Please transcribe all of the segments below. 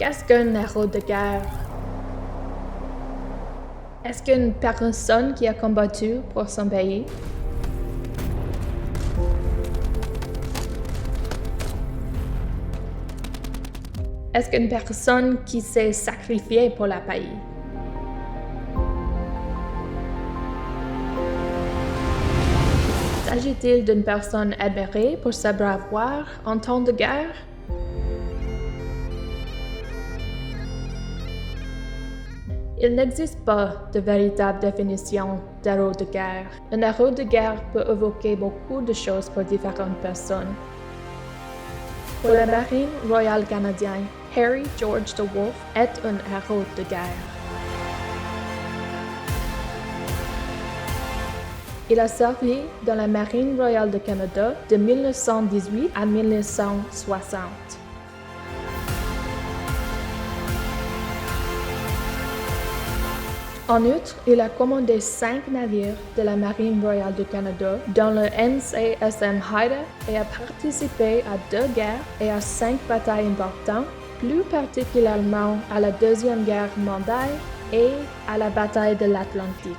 Qu'est-ce qu'un héros de guerre? Est-ce qu'une personne qui a combattu pour son pays? Est-ce qu'une personne qui s'est sacrifiée pour le pays? S'agit-il d'une personne admirée pour sa bravoure en temps de guerre? Il n'existe pas de véritable définition d'héros de guerre. Un héros de guerre peut évoquer beaucoup de choses pour différentes personnes. Pour la Marine royale canadienne, Harry DeWolf est un héros de guerre. Il a servi dans la Marine royale du Canada de 1918 à 1960. En outre, il a commandé 5 navires de la Marine royale du Canada, dont le NCSM Haida, et a participé à 2 guerres et à 5 batailles importantes, plus particulièrement à la Deuxième Guerre mondiale et à la bataille de l'Atlantique.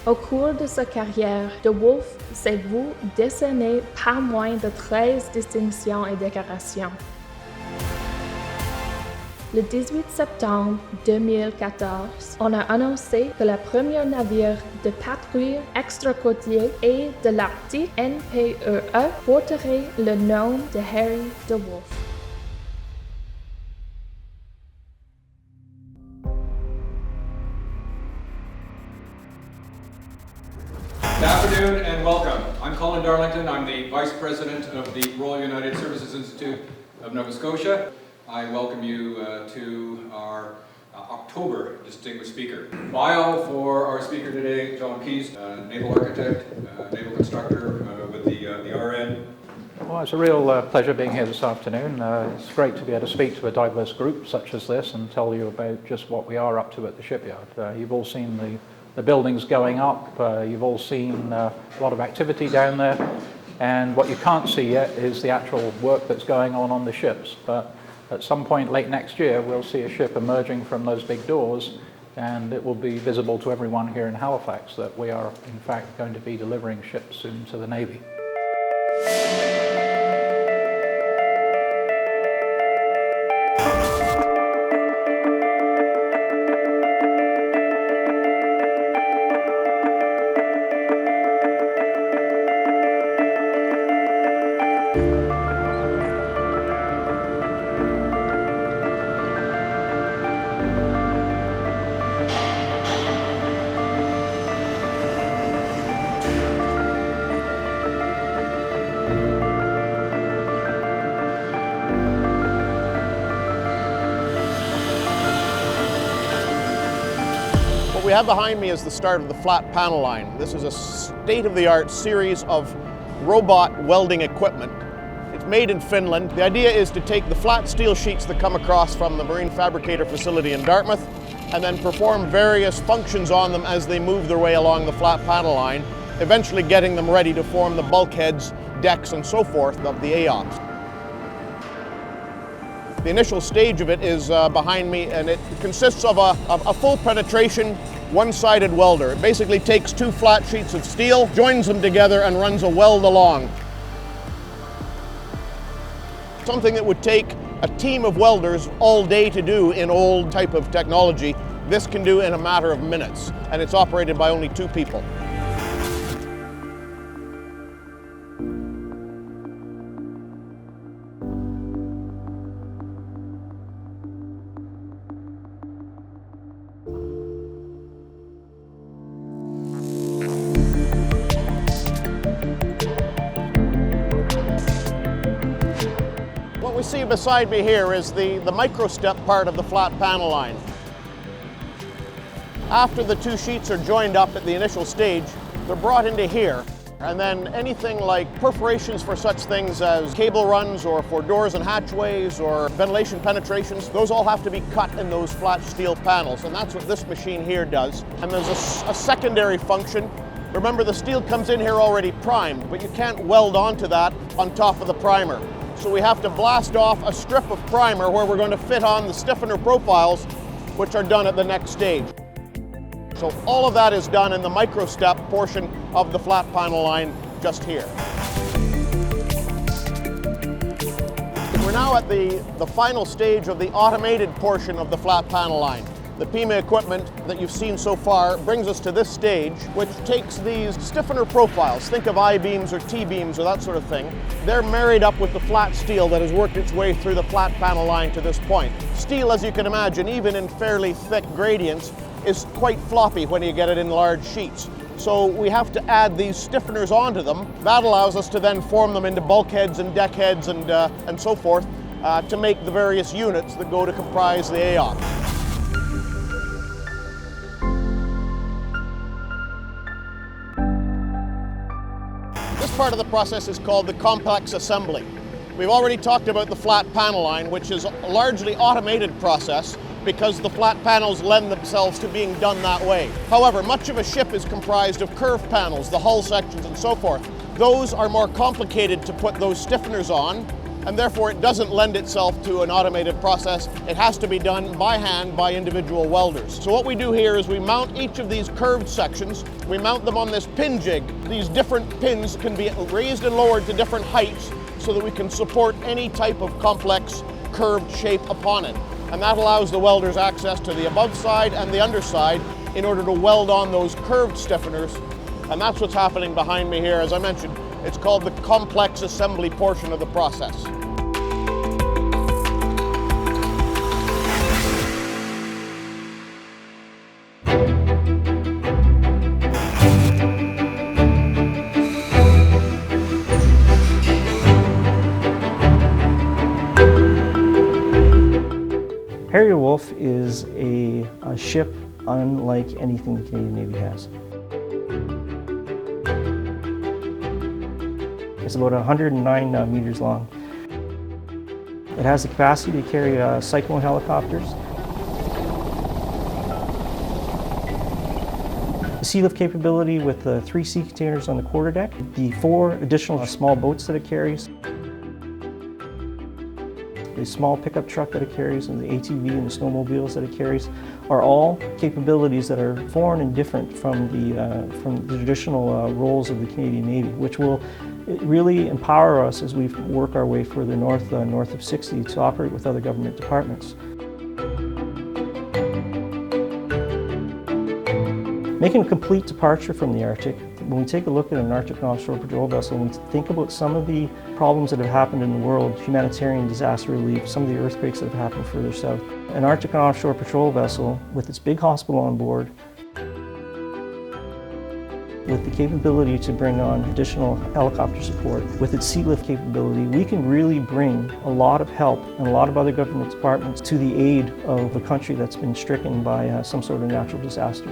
Au cours de sa carrière, DeWolf s'est vu décerner pas moins de 13 distinctions et décorations. Le 18 septembre 2014, on a annoncé que le premier navire de patrouille extracôtiers et de l'Arctique NPEA porterait le nom de Harry DeWolf. Good afternoon and welcome. I'm Colin Darlington. I'm the Vice President of the Royal United Services Institute of Nova Scotia. I welcome you to our October Distinguished Speaker. Bio for our speaker today, John Keys, naval architect, naval constructor with the RN. Well, it's a real pleasure being here this afternoon. It's great to be able to speak to a diverse group such as this and tell you about just what we are up to at the shipyard. You've all seen the buildings going up, you've all seen a lot of activity down there, and what you can't see yet is the actual work that's going on the ships. But at some point late next year, we'll see a ship emerging from those big doors, and it will be visible to everyone here in Halifax that we are in fact going to be delivering ships soon to the Navy. What we have behind me is the start of the flat panel line. This is a state-of-the-art series of robot welding equipment. It's made in Finland. The idea is to take the flat steel sheets that come across from the Marine Fabricator facility in Dartmouth and then perform various functions on them as they move their way along the flat panel line, eventually getting them ready to form the bulkheads, decks and so forth of the AOPs. The initial stage of it is behind me, and it consists of a full penetration one-sided welder. It basically takes 2 flat sheets of steel, joins them together and runs a weld along. Something that would take a team of welders all day to do in old type of technology, this can do in a matter of minutes, and it's operated by only 2 people. What we see beside me here is the micro-step part of the flat panel line. After the 2 sheets are joined up at the initial stage, they're brought into here. And then anything like perforations for such things as cable runs or for doors and hatchways or ventilation penetrations, those all have to be cut in those flat steel panels. And that's what this machine here does. And there's a secondary function Remember, the steel comes in here already primed, but you can't weld onto that on top of the primer. So we have to blast off a strip of primer where we're going to fit on the stiffener profiles, which are done at the next stage. So all of that is done in the micro-step portion of the flat panel line just here. We're now at the final stage of the automated portion of the flat panel line. The PEMA equipment that you've seen so far brings us to this stage, which takes these stiffener profiles. Think of I-beams or T-beams or that sort of thing. They're married up with the flat steel that has worked its way through the flat panel line to this point. Steel, as you can imagine, even in fairly thick gradients, is quite floppy when you get it in large sheets. So we have to add these stiffeners onto them. That allows us to then form them into bulkheads and deckheads and so forth to make the various units that go to comprise the AOC. This part of the process is called the complex assembly. We've already talked about the flat panel line, which is a largely automated process because the flat panels lend themselves to being done that way. However, much of a ship is comprised of curved panels, the hull sections and so forth. Those are more complicated to put those stiffeners on, and therefore it doesn't lend itself to an automated process. It has to be done by hand by individual welders. So what we do here is we mount each of these curved sections, we mount them on this pin jig. These different pins can be raised and lowered to different heights so that we can support any type of complex curved shape upon it. And that allows the welders access to the above side and the underside in order to weld on those curved stiffeners. And that's what's happening behind me here. As I mentioned, it's called the complex assembly portion of the process. Harry DeWolf is a ship unlike anything the Canadian Navy has. It's about 109 meters long. It has the capacity to carry cyclone helicopters, the sea lift capability with the 3 sea containers on the quarterdeck, the 4 additional small boats that it carries, the small pickup truck that it carries, and the ATV and the snowmobiles that it carries are all capabilities that are foreign and different from the traditional roles of the Canadian Navy, which will really empower us as we work our way further north of 60 to operate with other government departments. Making a complete departure from the Arctic, when we take a look at an Arctic offshore patrol vessel and we think about some of the problems that have happened in the world, humanitarian disaster relief, some of the earthquakes that have happened further south, an Arctic offshore patrol vessel with its big hospital on board, with the capability to bring on additional helicopter support, with its sea lift capability, we can really bring a lot of help and a lot of other government departments to the aid of a country that's been stricken by some sort of natural disaster.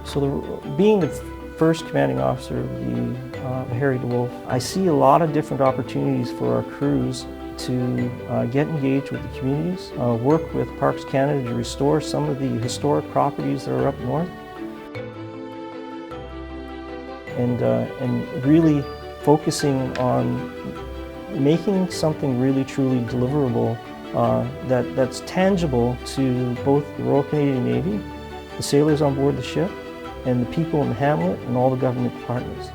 So being the first commanding officer of the Harry DeWolf, I see a lot of different opportunities for our crews to get engaged with the communities, work with Parks Canada to restore some of the historic properties that are up north, and really focusing on making something really truly deliverable that's tangible to both the Royal Canadian Navy, the sailors on board the ship, and the people in the hamlet and all the government departments.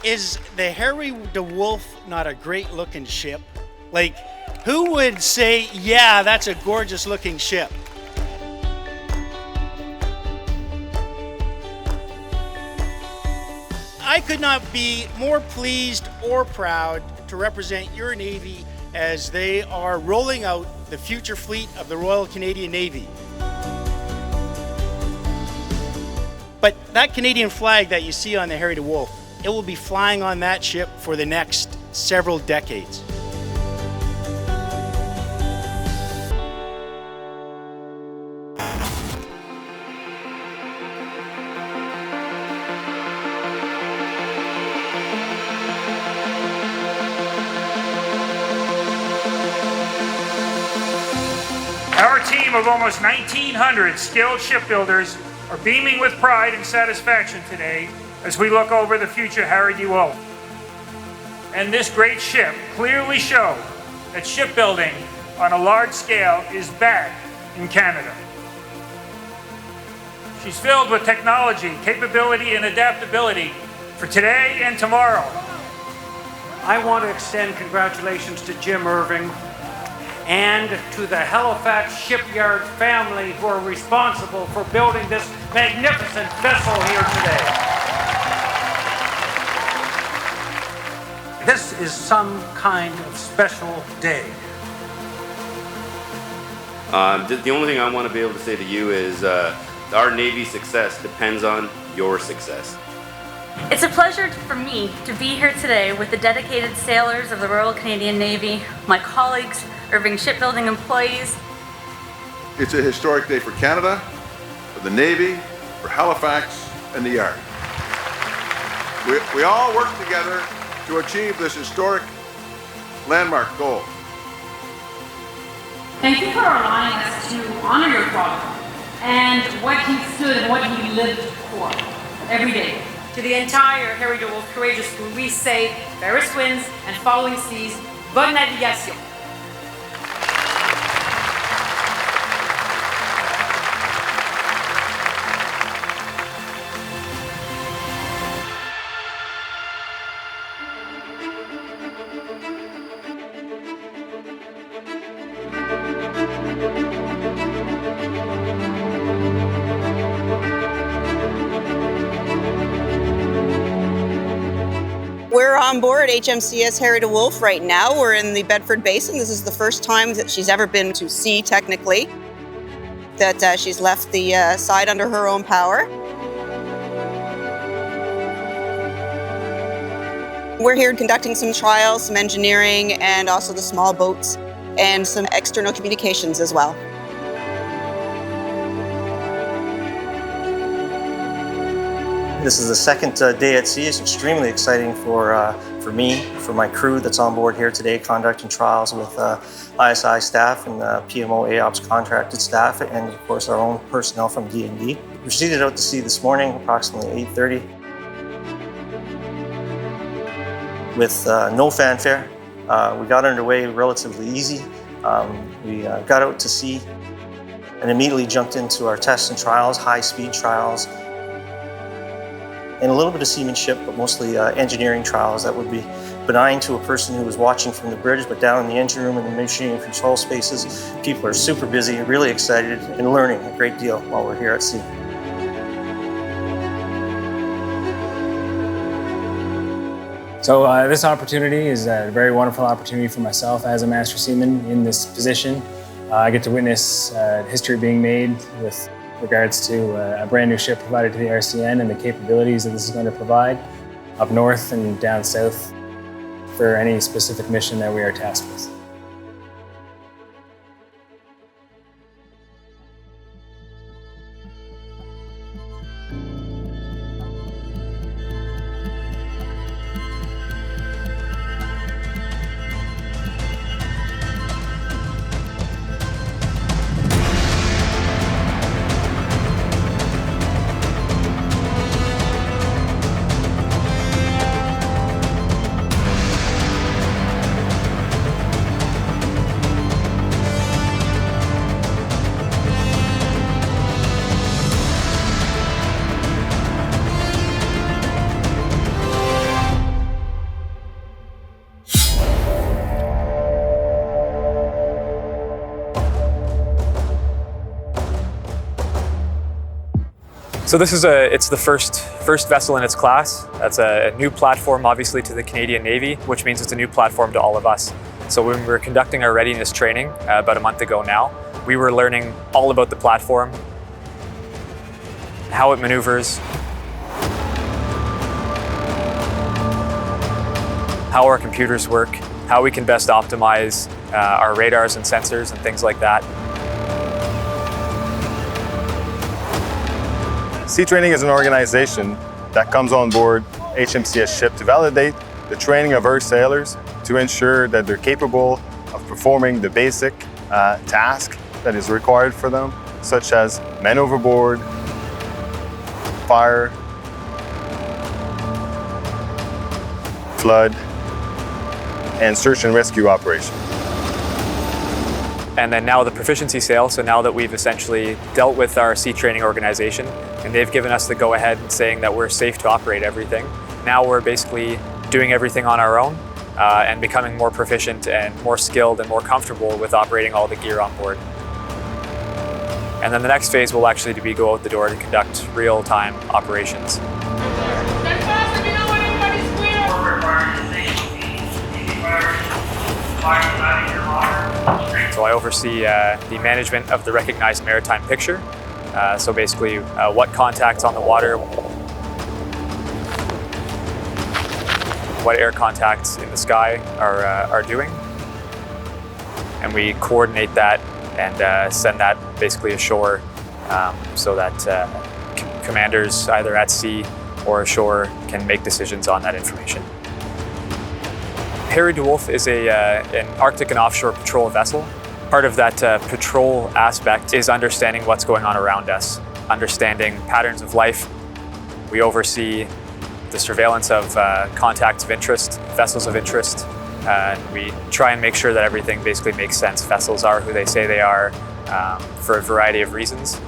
Is the Harry DeWolf not a great looking ship? Like, who would say, yeah, that's a gorgeous looking ship? I could not be more pleased or proud to represent your Navy as they are rolling out the future fleet of the Royal Canadian Navy. But that Canadian flag that you see on the Harry DeWolf, it will be flying on that ship for the next several decades. Our team of almost 1,900 skilled shipbuilders are beaming with pride and satisfaction today as we look over the future Harry DeWolf. And this great ship clearly shows that shipbuilding on a large scale is back in Canada. She's filled with technology, capability, and adaptability for today and tomorrow. I want to extend congratulations to Jim Irving and to the Halifax Shipyard family who are responsible for building this magnificent vessel here today. This is some kind of special day. The only thing I want to be able to say to you is our Navy's success depends on your success. It's a pleasure for me to be here today with the dedicated sailors of the Royal Canadian Navy, my colleagues, Irving Shipbuilding employees. It's a historic day for Canada, for the Navy, for Halifax, and the Yard. We all work together to achieve this historic landmark goal. Thank you for allowing us to honor your father and what he stood and what he lived for every day. To the entire Harry DeWolf courageous crew, we say, fairest winds and following seas, bonne navigation. We're on board HMCS Harry DeWolf right now. We're in the Bedford Basin. This is the first time that she's ever been to sea, technically, that she's left the side under her own power. We're here conducting some trials, some engineering, and also the small boats, and some external communications as well. This is the second day at sea. It's extremely exciting for me, for my crew that's on board here today, conducting trials with ISI staff and PMO AOPS contracted staff, and of course our own personnel from D&D. We proceeded out to sea this morning, approximately 8:30, with no fanfare. We got underway relatively easy. We got out to sea and immediately jumped into our tests and trials, high-speed trials, and a little bit of seamanship, but mostly engineering trials that would be benign to a person who was watching from the bridge, but down in the engine room and the machine and control spaces, people are super busy, really excited, and learning a great deal while we're here at sea. So this opportunity is a very wonderful opportunity for myself as a master seaman in this position. I get to witness history being made with regards to a brand new ship provided to the RCN and the capabilities that this is going to provide up north and down south for any specific mission that we are tasked with. So this is it's the first vessel in its class. That's a new platform, obviously, to the Canadian Navy, which means it's a new platform to all of us. So when we were conducting our readiness training about a month ago now, we were learning all about the platform, how it maneuvers, how our computers work, how we can best optimize our radars and sensors and things like that. Sea Training is an organization that comes on board HMCS ship to validate the training of our sailors to ensure that they're capable of performing the basic task that is required for them, such as man overboard, fire, flood, and search and rescue operations. And then now the proficiency sale, so now that we've essentially dealt with our sea training organization and they've given us the go-ahead and saying that we're safe to operate everything, now we're basically doing everything on our own and becoming more proficient and more skilled and more comfortable with operating all the gear on board. And then the next phase will actually be go out the door to conduct real-time operations. So I oversee the management of the recognized maritime picture. So basically what contacts on the water, what air contacts in the sky are doing. And we coordinate that and send that basically ashore so that commanders either at sea or ashore can make decisions on that information. Harry DeWolf is an Arctic and offshore patrol vessel. Part of that patrol aspect is understanding what's going on around us, understanding patterns of life. We oversee the surveillance of contacts of interest, vessels of interest. We try and make sure that everything basically makes sense. Vessels are who they say they are for a variety of reasons,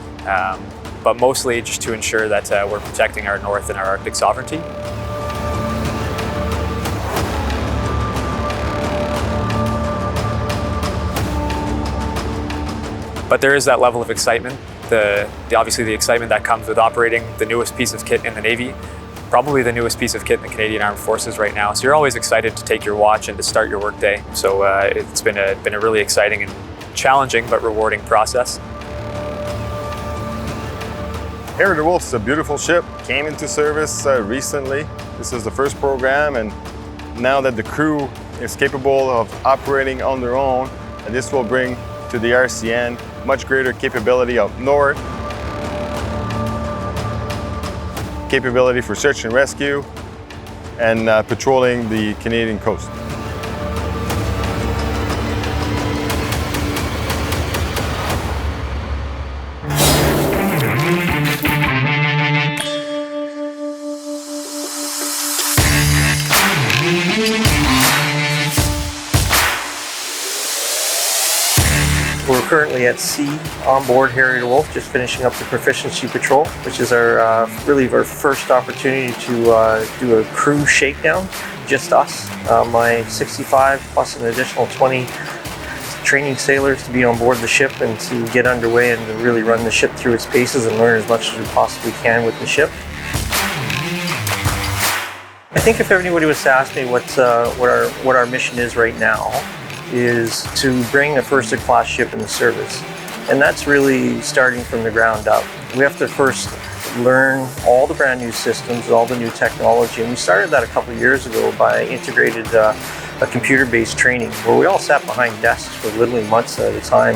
but mostly just to ensure that we're protecting our North and our Arctic sovereignty. But there is that level of excitement, obviously the excitement that comes with operating the newest piece of kit in the Navy, probably the newest piece of kit in the Canadian Armed Forces right now. So you're always excited to take your watch and to start your workday. So it's been a really exciting and challenging but rewarding process. Harry DeWolf is a beautiful ship, came into service recently. This is the first program, and now that the crew is capable of operating on their own, and this will bring to the RCN much greater capability up north, capability for search and rescue, and patrolling the Canadian coast. We're currently at sea on board Harry DeWolf, just finishing up the proficiency patrol, which is our really our first opportunity to do a crew shakedown, just us, my 65 plus an additional 20 training sailors to be on board the ship and to get underway and to really run the ship through its paces and learn as much as we possibly can with the ship. I think if anybody was to ask me what our mission is right now, is to bring a first-class ship into service. And that's really starting from the ground up. We have to first learn all the brand new systems, all the new technology, and we started that a couple of years ago by integrated a computer-based training where we all sat behind desks for literally months at a time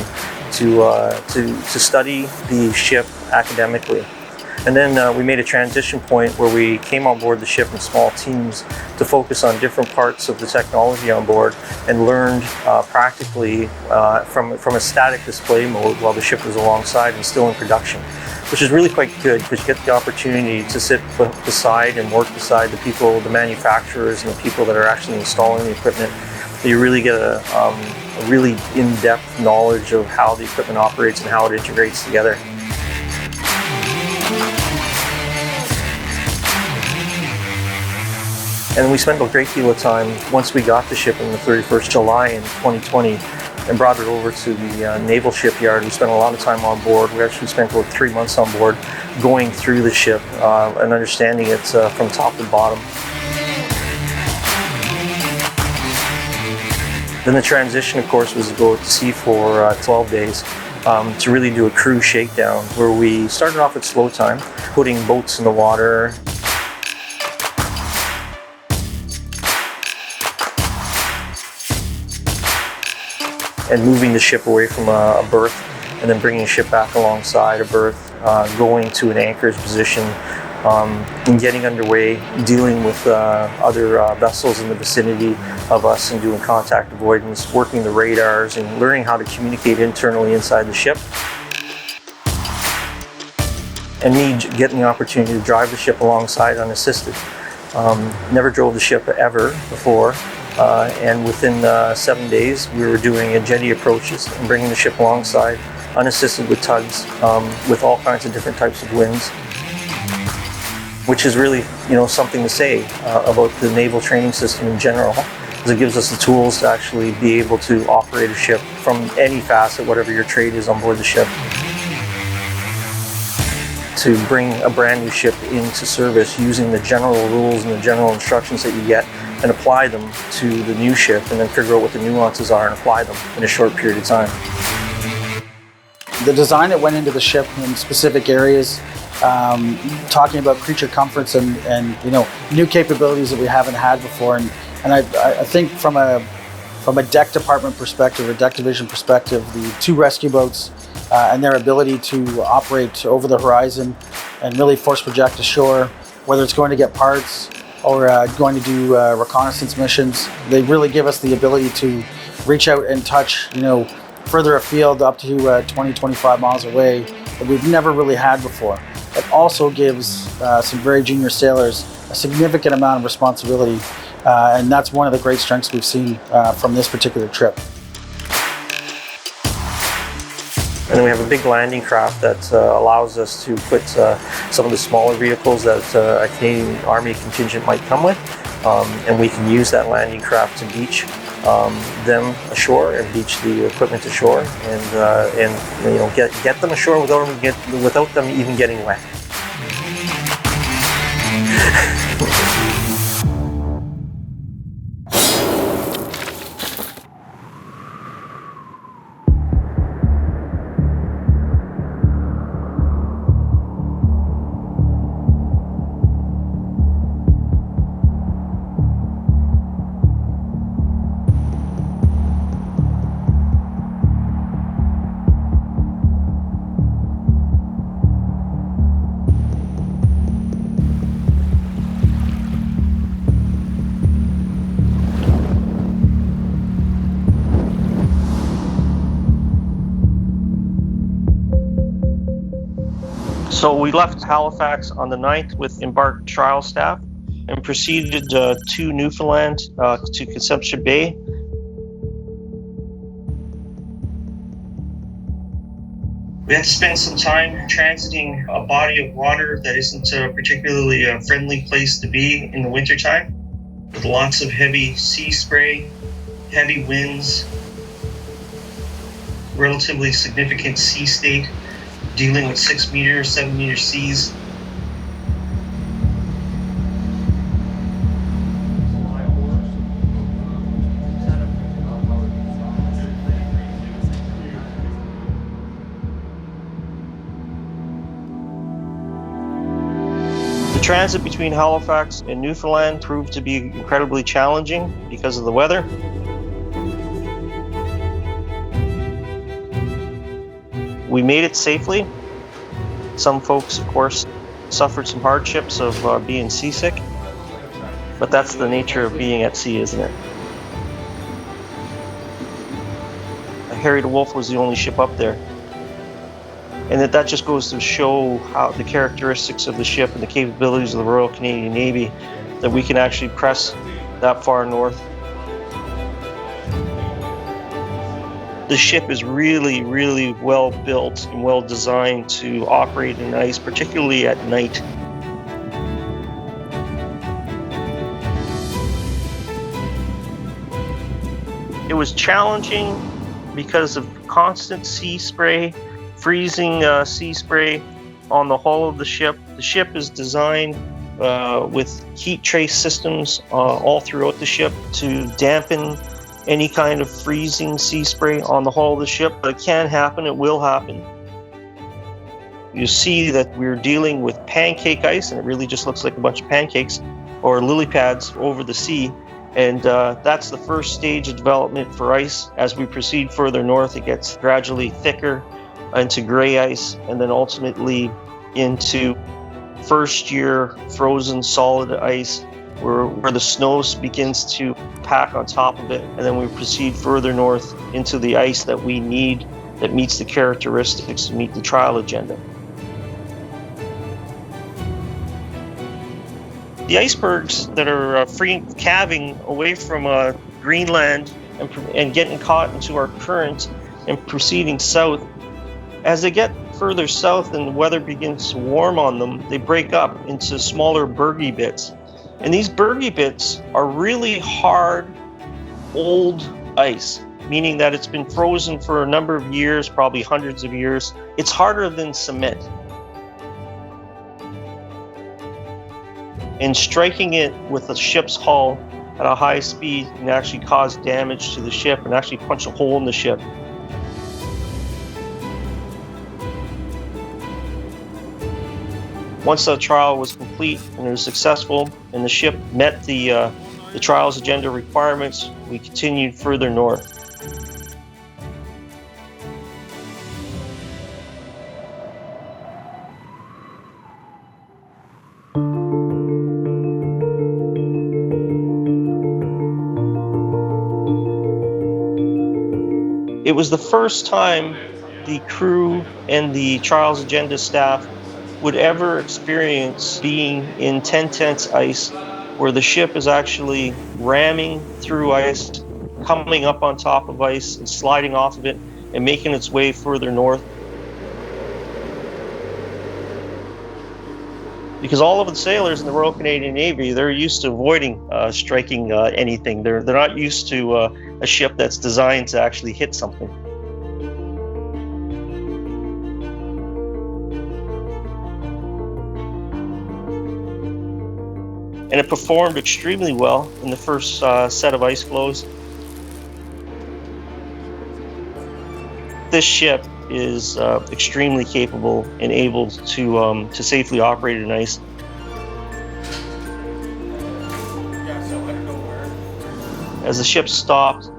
to study the ship academically. And then we made a transition point where we came on board the ship in small teams to focus on different parts of the technology on board and learned practically from a static display mode while the ship was alongside and still in production, which is really quite good because you get the opportunity to sit beside and work beside the people, the manufacturers and the people that are actually installing the equipment. So you really get a really in-depth knowledge of how the equipment operates and how it integrates together. And we spent a great deal of time, once we got the ship on the 31st July in 2020 and brought it over to the naval shipyard. We spent a lot of time on board. We actually spent about 3 months on board going through the ship and understanding it from top to bottom. Then the transition, of course, was to go to sea for 12 days to really do a crew shakedown where we started off at slow time. putting boats in the water. And moving the ship away from a berth, and then bringing the ship back alongside a berth, going to an anchorage position, and getting underway, dealing with other vessels in the vicinity of us and doing contact avoidance, working the radars and learning how to communicate internally inside the ship. And me getting the opportunity to drive the ship alongside unassisted. Never drove the ship ever before. And within 7 days, we were doing jetty approaches and bringing the ship alongside, unassisted with tugs, with all kinds of different types of winds, which is really, something to say about the naval training system in general, because it gives us the tools to actually be able to operate a ship from any facet, whatever your trade is on board the ship. To bring a brand new ship into service using the general rules and the general instructions that you get, and apply them to the new ship, and then figure out what the nuances are and apply them in a short period of time. The design that went into the ship in specific areas, talking about creature comforts and new capabilities that we haven't had before, and I think from a deck department perspective or deck division perspective, the 2 rescue boats and their ability to operate over the horizon and really force project ashore, whether it's going to get parts or going to do reconnaissance missions. They really give us the ability to reach out and touch, further afield up to 20, 25 miles away that we've never really had before. It also gives some very junior sailors a significant amount of responsibility, and that's one of the great strengths we've seen from this particular trip. And then we have a big landing craft that allows us to put some of the smaller vehicles that a Canadian Army contingent might come with, and we can use that landing craft to beach them ashore and beach the equipment ashore, and get them ashore without them even getting wet. So we left Halifax on the 9th with embarked trial staff and proceeded to Newfoundland to Conception Bay. We had to spend some time transiting a body of water that isn't a particularly friendly place to be in the wintertime, with lots of heavy sea spray, heavy winds, relatively significant sea state, dealing with 6 meter, 7 meter seas. The transit between Halifax and Newfoundland proved to be incredibly challenging because of the weather. We made it safely. Some folks, of course, suffered some hardships of being seasick, but that's the nature of being at sea, isn't it? Harry DeWolf was the only ship up there. And that just goes to show how the characteristics of the ship and the capabilities of the Royal Canadian Navy, that we can actually press that far north. The ship is really, really well built and well designed to operate in ice, particularly at night. It was challenging because of constant sea spray, freezing sea spray on the hull of the ship. The ship is designed with heat trace systems all throughout the ship to dampen any kind of freezing sea spray on the hull of the ship, but it can happen, it will happen. you see that we're dealing with pancake ice, and it really just looks like a bunch of pancakes or lily pads over the sea. And that's the first stage of development for ice. As we proceed further north, it gets gradually thicker into gray ice, and then ultimately into first year frozen solid ice, where the snow begins to pack on top of it. And then we proceed further north into the ice that we need, that meets the characteristics to meet the trial agenda. The icebergs that are free calving away from Greenland and getting caught into our current and proceeding south, as they get further south and the weather begins to warm on them, they break up into smaller bergy bits. And these bergy bits are really hard, old ice, meaning that it's been frozen for a number of years, probably hundreds of years. It's harder than cement. And striking it with a ship's hull at a high speed can actually cause damage to the ship and actually punch a hole in the ship. Once the trial was complete and it was successful and the ship met the trial's agenda requirements, we continued further north. It was the first time the crew and the trials agenda staff would ever experience being in 10 tenths ice, where the ship is actually ramming through ice, coming up on top of ice and sliding off of it and making its way further north. Because all of the sailors in the Royal Canadian Navy, they're used to avoiding striking anything. They're not used to a ship that's designed to actually hit something. And it performed extremely well in the first set of ice flows. This ship is extremely capable and able to safely operate in ice. As the ship stopped,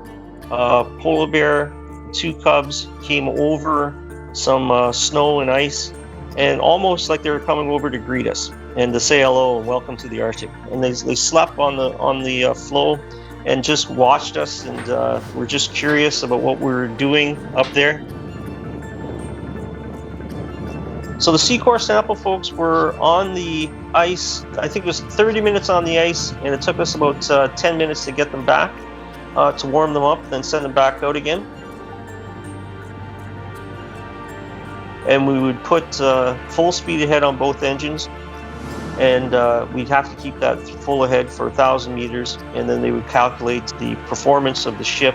polar bear, 2 cubs came over some snow and ice, and almost like they were coming over to greet us and to say hello and welcome to the Arctic. And they slept on the floe and just watched us, and were just curious about what we were doing up there. So the Seacore sample folks were on the ice, I think it was 30 minutes on the ice, and it took us about 10 minutes to get them back, to warm them up, then send them back out again. And we would put full speed ahead on both engines, and we'd have to keep that full ahead for 1,000 meters, and then they would calculate the performance of the ship.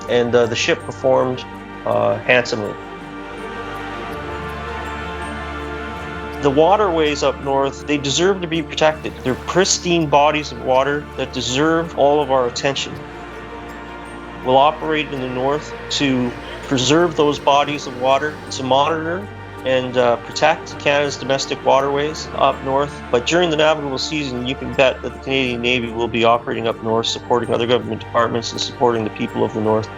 And the ship performed handsomely. The waterways up north, they deserve to be protected. They're pristine bodies of water that deserve all of our attention. We'll operate in the north to preserve those bodies of water, to monitor and protect Canada's domestic waterways up north. But during the navigable season, you can bet that the Canadian Navy will be operating up north, supporting other government departments and supporting the people of the north.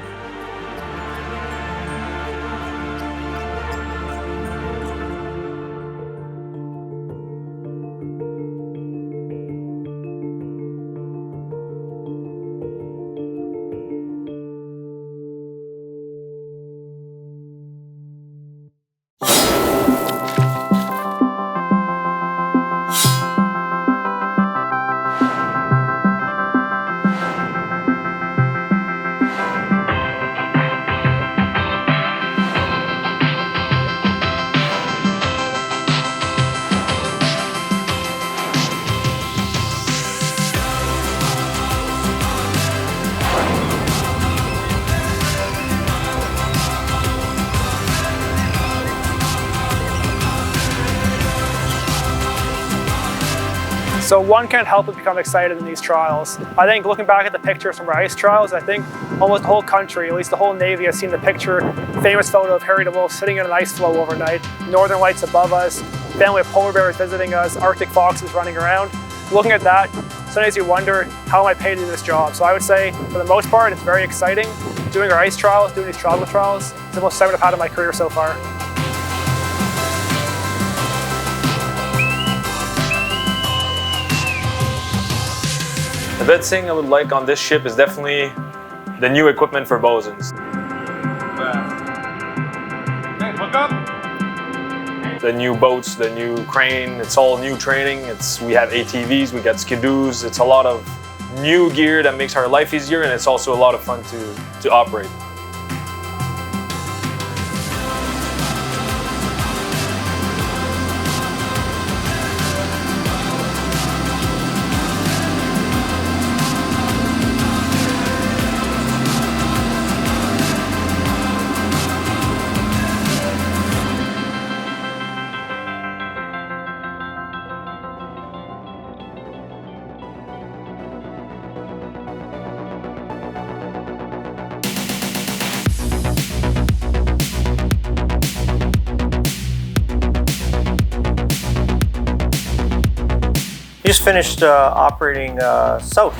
So one can't help but become excited in these trials. I think looking back at the pictures from our ice trials, I think almost the whole country, at least the whole Navy, has seen the famous photo of Harry DeWolf sitting in an ice floe overnight, northern lights above us, family of polar bears visiting us, Arctic foxes running around. Looking at that, sometimes you wonder, how am I paid to do this job? So I would say, for the most part, it's very exciting. Doing our ice trials, doing these travel trials, it's the most excitement I've had in my career so far. The best thing I would like on this ship is definitely the new equipment for bosuns. Look up. The new boats, the new crane, it's all new training. We have ATVs, we got skidoos. It's a lot of new gear that makes our life easier, and it's also a lot of fun to operate. Just finished operating south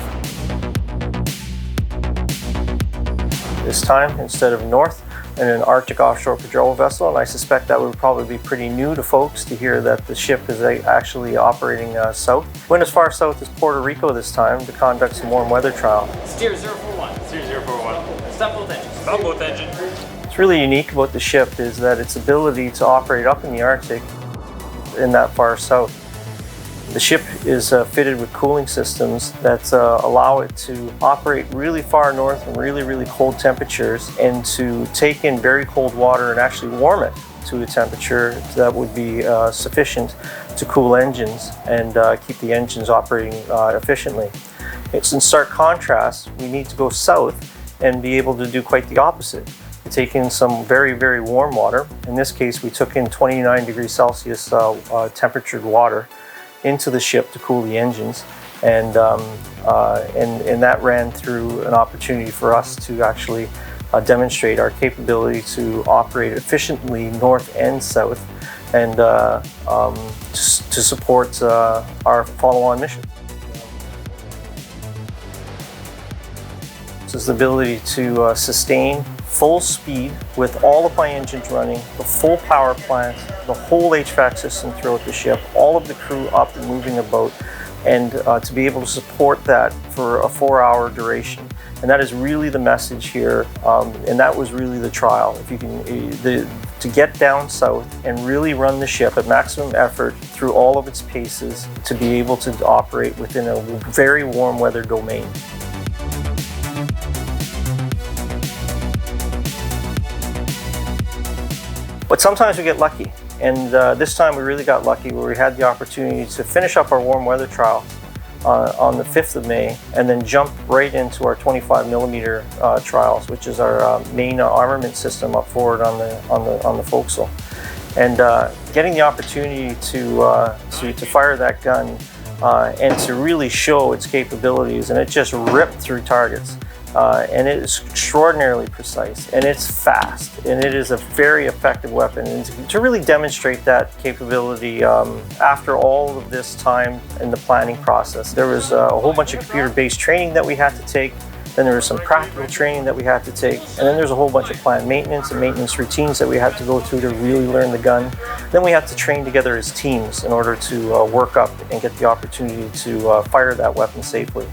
this time instead of north in an Arctic offshore patrol vessel, and I suspect that would probably be pretty new to folks to hear that the ship is actually operating south. Went as far south as Puerto Rico this time to conduct some warm weather trial. Steer 041. Steer 041. Stop both engines. Stop both engines. What's really unique about the ship is that its ability to operate up in the Arctic in that far south. The ship is fitted with cooling systems that allow it to operate really far north in really, really cold temperatures and to take in very cold water and actually warm it to a temperature that would be sufficient to cool engines and keep the engines operating efficiently. It's in stark contrast, we need to go south and be able to do quite the opposite. We take in some very, very warm water. In this case, we took in 29 degrees Celsius temperatured water into the ship to cool the engines, and that ran through an opportunity for us to actually demonstrate our capability to operate efficiently north and south, and to support our follow-on mission. This is the ability to sustain full speed with all of my engines running, the full power plant, the whole HVAC system throughout the ship, all of the crew up and moving about, and to be able to support that for a 4-hour duration. And that is really the message here, and that was really the trial. If you can, to get down south and really run the ship at maximum effort through all of its paces to be able to operate within a very warm weather domain. But sometimes we get lucky, and this time we really got lucky where we had the opportunity to finish up our warm weather trial on the 5th of May and then jump right into our 25mm trials, which is our main armament system up forward on the forecastle. And getting the opportunity to fire that gun and to really show its capabilities, and it just ripped through targets. And it is extraordinarily precise, and it's fast, and it is a very effective weapon. And to really demonstrate that capability after all of this time in the planning process, there was a whole bunch of computer-based training that we had to take, then there was some practical training that we had to take, and then there's a whole bunch of planned maintenance and maintenance routines that we had to go through to really learn the gun. Then we had to train together as teams in order to work up and get the opportunity to fire that weapon safely.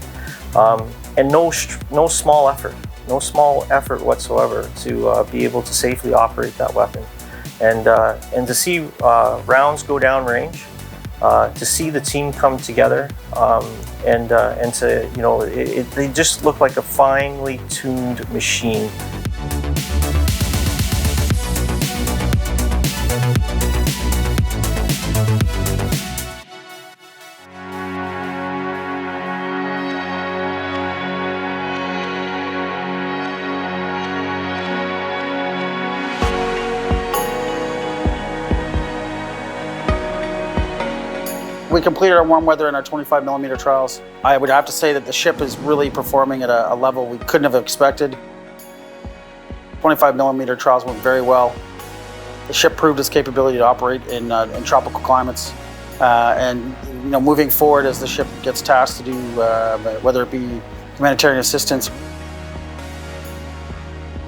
And no small effort whatsoever to be able to safely operate that weapon, and to see rounds go down range, to see the team come together, and to they just look like a finely tuned machine. We completed our warm weather and our 25mm trials. I would have to say that the ship is really performing at a level we couldn't have expected. 25mm trials went very well. The ship proved its capability to operate in tropical climates. And moving forward as the ship gets tasked to do, whether it be humanitarian assistance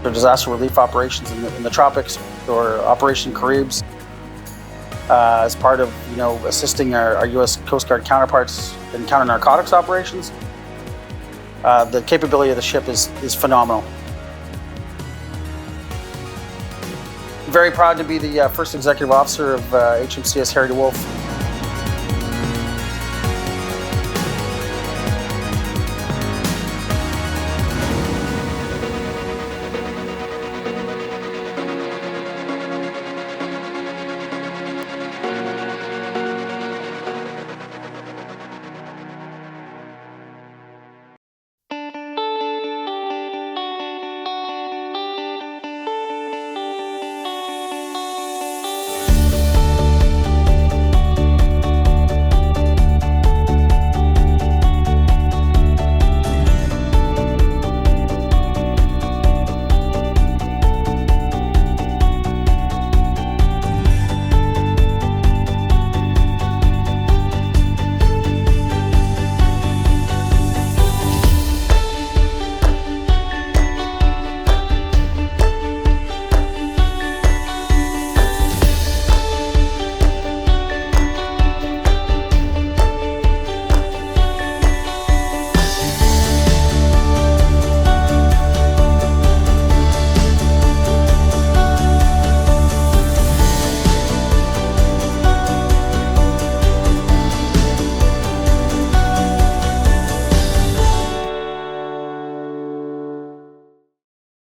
or disaster relief operations in the tropics or Operation Caribs, as part of assisting our U.S. Coast Guard counterparts in counter-narcotics operations. The capability of the ship is phenomenal. Very proud to be the first executive officer of HMCS Harry DeWolf.